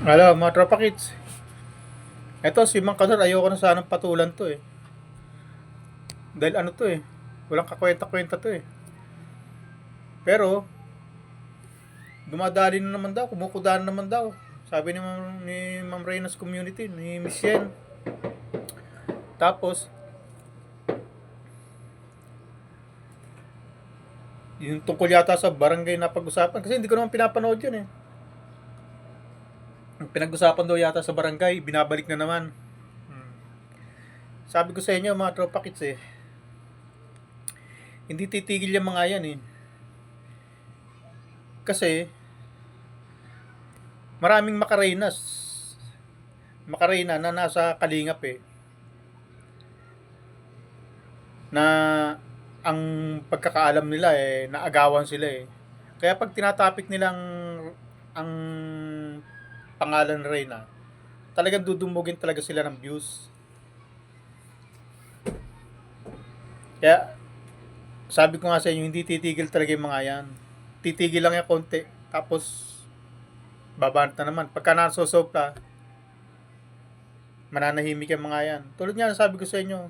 Hello, mga tropa kids. Eto, si Mang Kanor, ayoko na sanang patulan to eh. Dahil ano to eh, walang kakwenta-kwenta to eh. Pero, dumadali na naman daw, kumukuda na naman daw. Sabi ni Ma'am Reyna's community, ni Miss Yen. Tapos, yung tungkol yata sa barangay na pag-usapan, kasi hindi ko naman pinapanood yun eh. Ang pinag-usapan daw yata sa barangay, binabalik na naman. Hmm. Sabi ko sa inyo, mga tropa kids eh, hindi titigil yung mga yan eh. Kasi, maraming makareyna na nasa kalingap eh, na ang pagkakaalam nila eh, naagawan sila eh. Kaya pag tinatapik nilang ang pangalan Reyna, talagang dudumugin talaga sila ng views. Kaya sabi ko nga sa inyo, hindi titigil talaga yung mga yan. Titigil lang yung konti, tapos babant na naman. Pagka nasosopla, mananahimik yung mga yan. Tulad nga sabi ko sa inyo,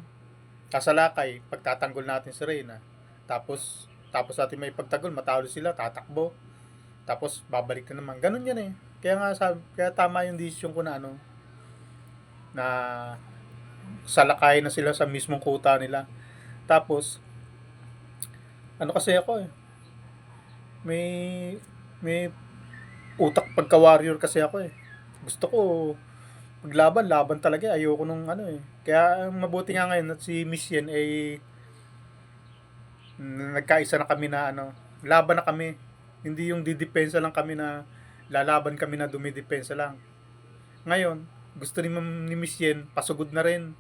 kasalakay, pagtatanggol natin si Reyna. Tapos natin may pagtanggol, matalo sila, tatakbo. Tapos babalik na naman. Ganun yan eh. Kaya tama yung decision ko na na salakay na sila sa mismong kuta nila. Tapos ano kasi ako eh, may may utak pagka-warrior kasi ako eh. Gusto ko laban talaga. Ayoko nung ano eh. Kaya mabuti nga ngayon at si Miss Yen ay nagkaisa na kami na laban na kami. Hindi yung didepensa lang kami na lalaban kami na dumidepensa lang. Ngayon, gusto ni Miss Yen, pasugod na rin.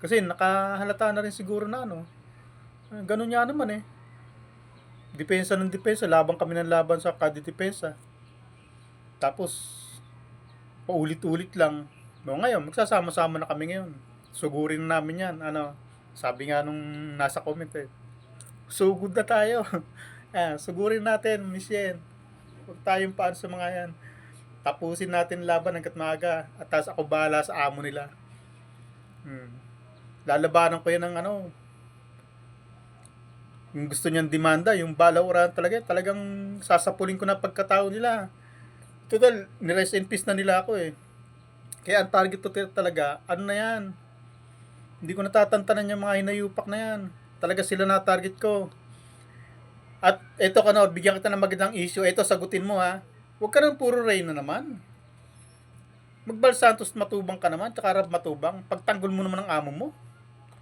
Kasi nakahalata na rin siguro na ganun nga naman eh. Depensa ng depensa, laban kami ng laban sa kadidepensa. Tapos, paulit-ulit lang. No, ngayon, magsasama-sama na kami ngayon. Sugurin na namin yan. Sabi nga nung nasa comment eh, sugod na tayo. Sugurin natin, Miss Yen. Huwag tayong paano sa mga yan. Tapusin natin laban hanggat maaga. At tas ako bahala sa amo nila. Hmm. Lalabanan ko yan ng yung gusto niyang demanda, yung balawran talagang sasapulin ko na pagkatao nila. Total, ni-rest in peace na nila ako eh. Kaya ang target ko talaga, na yan? Hindi ko natatantanan yung mga hinayupak na yan. Talaga sila na target ko. At eto bigyan kita ng magandang issue. Eto, sagutin mo ha. Huwag ka nang puro Reyna naman. Magbal Santos matubang ka naman, tsaka Rab matubang. Pagtanggol mo naman ang amo mo.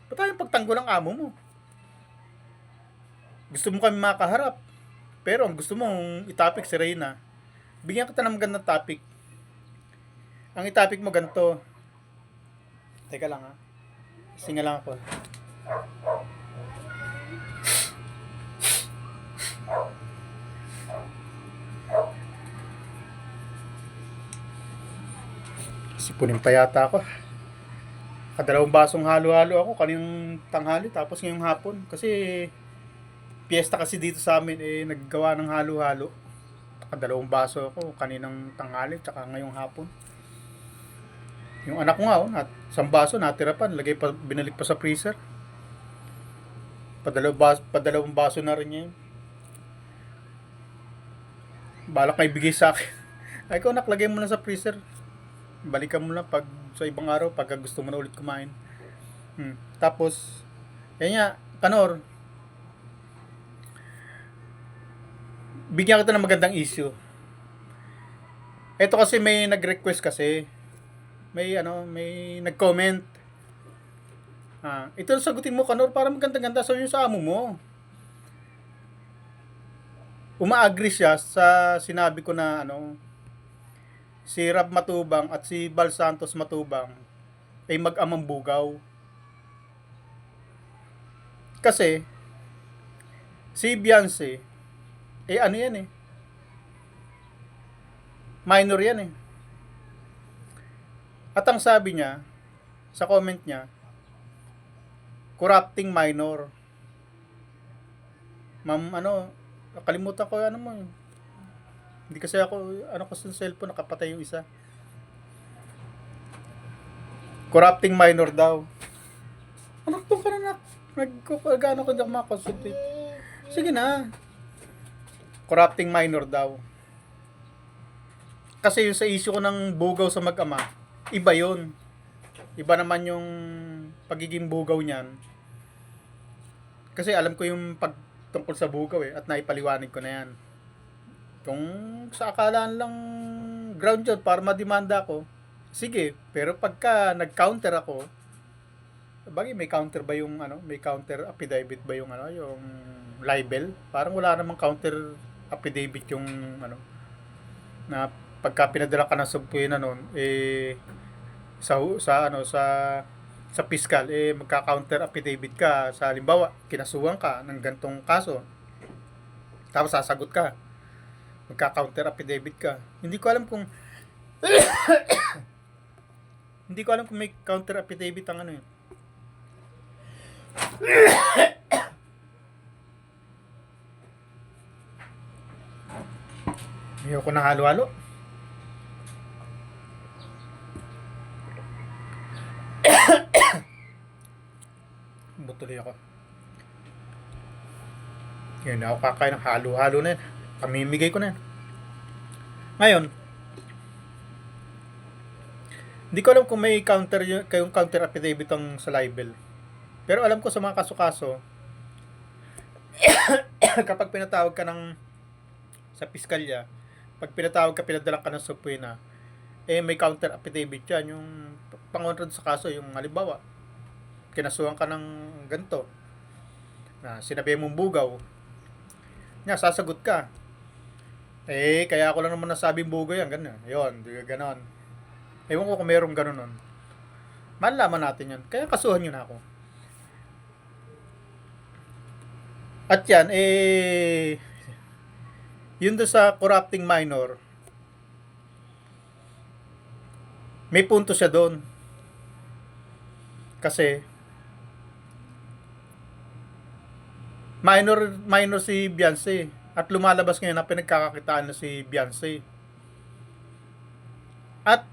Ba't tayong pagtanggol ang amo mo? Gusto mo kami makaharap. Pero ang gusto mong itapik si Reyna. Bigyan kita ng magandang topic. Ang itapik mo ganito. Teka lang ha. Singa lang ako. Sipunin pa yata ako. Kadalawang basong halo-halo ako kaninang tanghali tapos ngayong hapon. Kasi piyesta kasi dito sa amin eh naggawa ng halo-halo. Kadalawang baso ako kaninang tanghali tsaka ngayong hapon. Yung anak ko nga isang baso natira pa, binalik pa sa freezer. Padalawang baso na rin niya yun. Balak na ibigay sa akin. Ay ko naklagay mo na sa freezer. Balikan mo lang pag sa ibang araw pagka gusto mo na ulit kumain. Tapos, yan nga, Kanor, bigyan kita ng magandang issue. Ito kasi may nag-request kasi. May nag-comment. Ito sagutin mo, Kanor, para maganda-ganda sa amo mo. Uma-agree siya sa sinabi ko na si Rab Matubang at si Bal Santos Matubang ay mag-amang bugaw. Kasi si Beyonce ano yan eh, minor yan eh. At ang sabi niya sa comment niya, corrupting minor. Ma'am kalimutan ko mo Hindi kasi ako, ano ko sa cellphone, nakapatay yung isa. Corrupting minor daw. Anak to ka na nak. Nagkukagano ko na makakonsultate. Sige na. Corrupting minor daw. Kasi yung sa issue ko ng bugaw sa mag-ama, iba yun. Iba naman yung pagiging bugaw niyan. Kasi alam ko yung tungkol sa bugaw at naipaliwanag ko na yan. Kung sa akalaan lang ground yun para mademanda ako, sige. Pero pagka nag-counter ako, bagay may counter ba yung ano, may counter affidavit ba yung ano, yung libel? Parang wala namang counter affidavit yung ano na pagka pinadala ka ng subpoena noon sa piskal magka-counter affidavit ka sa halimbawa kinasuhan ka ng gantong kaso tapos sasagot ka magka-counter affidavit ka hindi ko alam kung may counter affidavit ang ano yun. Ayoko na halo-halo. Butuloy ako. Yan na ako kakain ng halo-halo na yan. Pamimigay ko na yan. Ngayon, hindi ko alam kung may kayong counter affidavit ang sa libel. Pero alam ko sa mga kaso-kaso, kapag pinatawag ka sa piskalya, pag pinatawag ka, pinadala ka ng subpoena, may counter affidavit yan. Yung pangunod sa kaso, yung halimbawa, kinasuhan ka ng ganito, na sinabi mong bugaw, sasagot ka. Kaya ako lang naman nasabing bugaw yan, ganun. Yun, ganon. Ewan ko kung merong ganun nun. Malalaman natin yan. Kaya kasuhan nyo na ako. At yan, yun doon sa corrupting minor, may punto siya doon. Kasi, minor si Beyonce. At lumalabas ngayon na pinagkakakitaan na si Beyonce. At,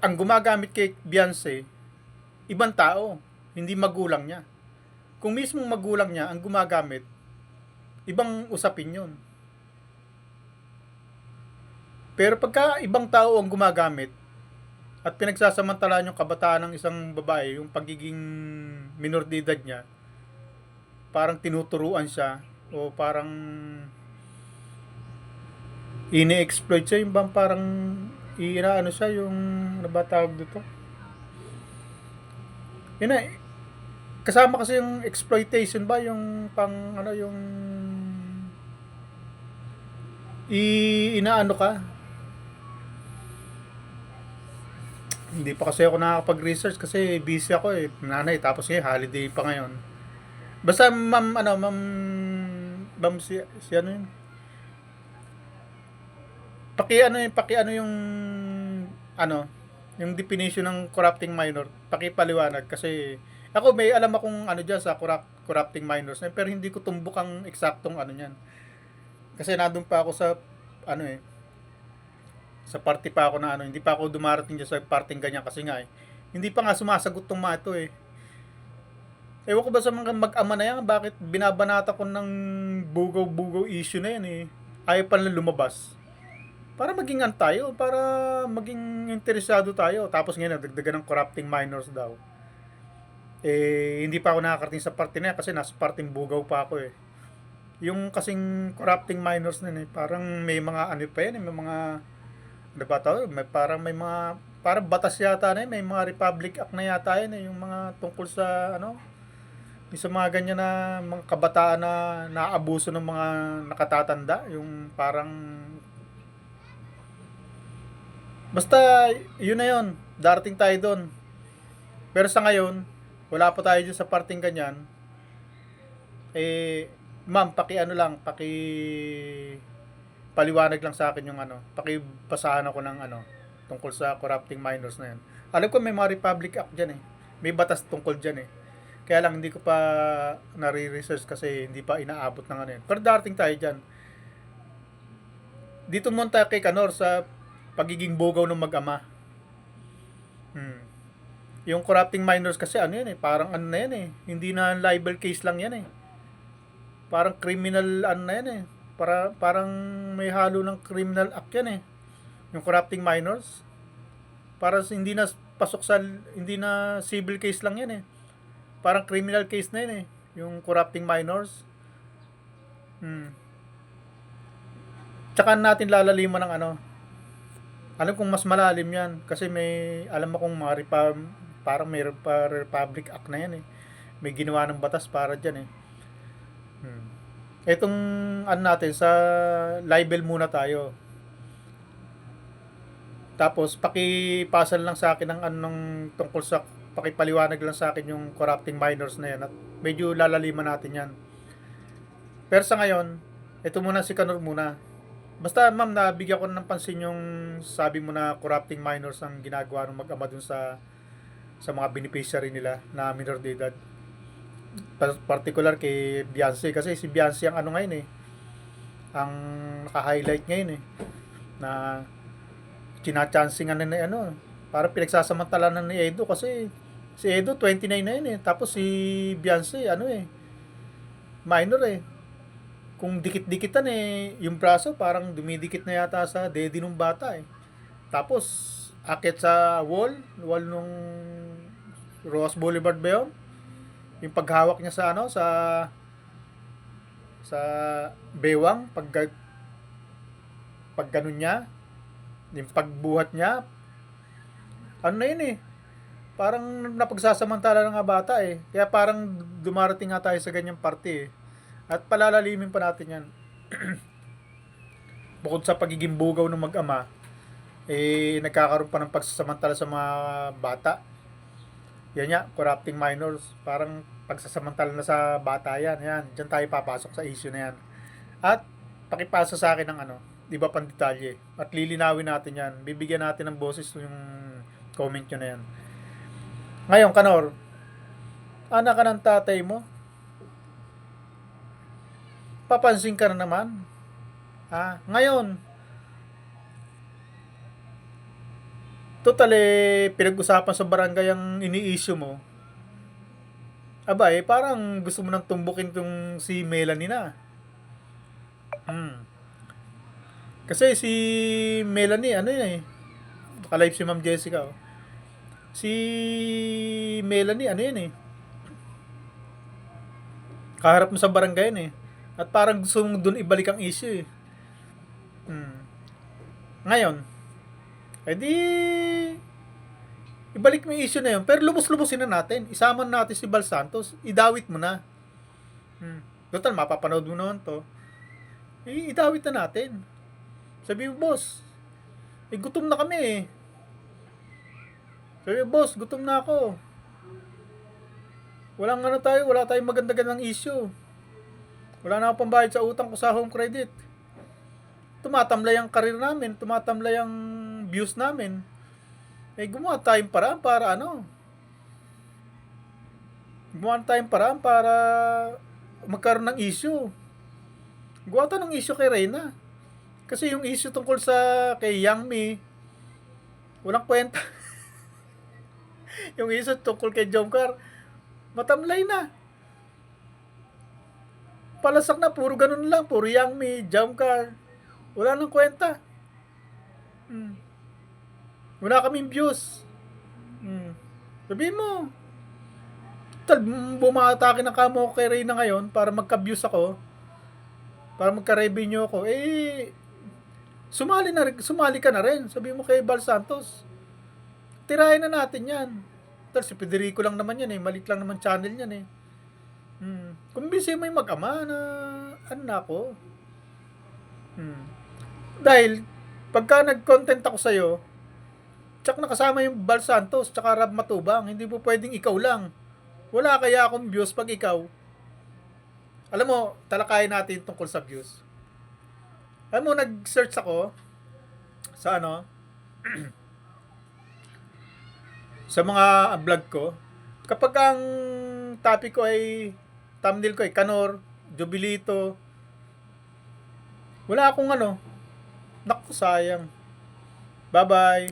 ang gumagamit kay Beyonce, ibang tao, hindi magulang niya. Kung mismong magulang niya ang gumagamit, ibang usapin yun. Pero pagka ibang tao ang gumagamit at pinagsasamantalaan yung kabataan ng isang babae, yung pagiging minor de edad niya, parang tinuturuan siya o parang ini-exploit siya, yung bang parang inaano siya, yung ano ba tawag dito? Yun na, kasama kasi yung exploitation ba, yung pang ano, yung inaano ka. Hindi pa kasi ako nakakapag-research kasi busy ako nanay, tapos holiday pa ngayon. Basta ma'am si ano yun? Paki ano yung ano, yung definition ng corrupting minor, pakipaliwanag kasi ako may alam akong ano diyan sa corrupting minors pero hindi ko tumbok ang eksaktong ano niyan. Kasi nandun pa ako sa ano sa party pa ako na ano, hindi pa ako dumarating dyan sa parting ganyan kasi nga hindi pa nga sumasagot tong mga ito Ewan ko ba sa mga mag-ama na yan, bakit binabanata ko ng bugaw-bugaw issue na yan Ayaw pa lang lumabas. Para maging tayo, para maging interesado tayo. Tapos ngayon, nagdagdagan ng corrupting minors daw. Hindi pa ako nakakarating sa party na yan kasi nasa parting bugaw pa ako Yung kasing corrupting minors na parang may mga ano pa yan may mga ano ba tawag? Parang may mga parang batas yata na may mga Republic Act na yata yan yung mga tungkol sa ano yung sa mga ganyan na mga kabataan na naabuso ng mga nakatatanda, yung parang basta yun na yun, darating tayo doon. Pero sa ngayon, wala pa tayo dyan sa parting ganyan. Ma'am, paki paliwanag lang sa akin yung ano, pakibasahan ako ng ano, tungkol sa corrupting minors na yan. Alam ko may mga Republic Act dyan May batas tungkol dyan Kaya lang hindi ko pa nare-research kasi hindi pa inaabot ng ano Pero darating tayo dyan. Dito muna kay Kanor sa pagiging bugaw ng mag-ama. Yung corrupting minors kasi ano yan eh, parang ano na yan eh. Hindi na libel case lang yan eh. Parang criminal ano na yan eh. Parang may halo ng criminal act yan eh. Yung corrupting minors. Para hindi na pasok sa, hindi na civil case lang yan eh. Parang criminal case na yan eh. Yung corrupting minors. Tsaka natin lalaliman ng ano. Alam kong mas malalim yan. Kasi may, alam mo kung mga parang may Republic Act na yan eh. May ginawa ng batas para dyan eh. Etong ano natin, sa libel muna tayo. Tapos, pakipasan lang sa akin ng anong tungkol sa, pakipaliwanag lang sa akin yung corrupting minors na yan. At medyo lalaliman natin yan. Pero sa ngayon, ito muna si Kanor muna. Basta ma'am, nabigyan ko ng pansin yung sabi mo na corrupting minors ang ginagawa ng mag-ama dun sa mga beneficiary nila na minor de edad. Particular kay Beyonce kasi si Beyonce ang ano ngayon eh, ang naka-highlight ngayon eh, na chinachancingan na ano, para pinagsasamantalanan ni Edo kasi si Edo 29 na yun eh, tapos si Beyonce ano eh, minor eh. Kung dikit-dikitan eh, yung braso parang dumidikit na yata sa dede ng bata eh. Tapos akit sa wall nung Roas Boulevard ba yun? Yung paghawak niya sa ano, sa bewang, pag ganun niya, yung pagbuhat niya, ano na yun eh, parang napagsasamantala ng nga bata eh. Kaya parang dumarating nga tayo sa ganyang parte eh. At palalalimin pa natin yan. Bukod sa pagiging bugaw ng mag-ama, eh nagkakaroon pa ng pagsasamantala sa mga bata. Yan nga, corrupting minors. Parang pagsasamantala na sa bata yan. Yan, dyan tayo papasok sa issue na yan. At pakipasa sa akin ng ano, iba pang detalye. At lilinawin natin yan. Bibigyan natin ng boses yung comment nyo na yan. Ngayon, Kanor, anak ka ng tatay mo? Papansin ka na naman. Ngayon, total pinag-usapan sa barangay ang ini-issue mo. Aba parang gusto mo nang tumbukin tong si Melanie na. Kasi si Melanie, ano yun eh, naka-live si Ma'am Jessica. Oh. Si Melanie, ano yun eh, kaharap mo sa barangay yun eh. At parang gusto mong dun ibalik ang issue eh. Ngayon, edi ibalik mo yung issue na yun. Pero lubos-lubosin na natin. Isama natin si Bal Santos. Idawit mo na. Total, mapapanood mo naman to. Idawit na natin. Sabi mo, boss, gutom na kami eh. Sabi mo, boss, gutom na ako. Wala tayong maganda-gandang issue. Wala na akong pambayad sa utang ko sa home credit. Tumatamlay ang karir namin, tumatamlay ang views namin. Gumawa tayong paraan para ano? Gumawa tayong paraan para magkaroon ng issue. Gumawa tayo ng issue kay Reyna. Kasi yung issue tungkol sa kay Yang Mi, walang kwenta. Yung issue tungkol kay Jomcar, matamlay na. Palasak na, puro ganun lang. Puro Yang Mi, Jomcar. Wala nang kwenta. Wala kaming views. Sabihin mo, bumatake na kamo kay Reyna ngayon para magka-views ako, para magka-revenue ako, sumali ka na rin. Sabihin mo kay Bal Santos, tirahin na natin yan. Si Federico lang naman yan eh, maliit lang naman channel yan eh. Kumbinsin mo yung mag-ama na ano na ako. Dahil pagka nag-content ako sa'yo, tsak nakasama yung Bal Santos tsaka Rab Matubang, hindi po pwedeng ikaw lang. Wala kaya akong views pag ikaw. Alam mo, talakayin natin tungkol sa views. Alam mo, nag-search ako sa ano, sa mga vlog ko. Kapag ang topic ko ay, thumbnail ko ay Kanor, Jobilito, wala akong ano, Naku, sayang. Bye-bye.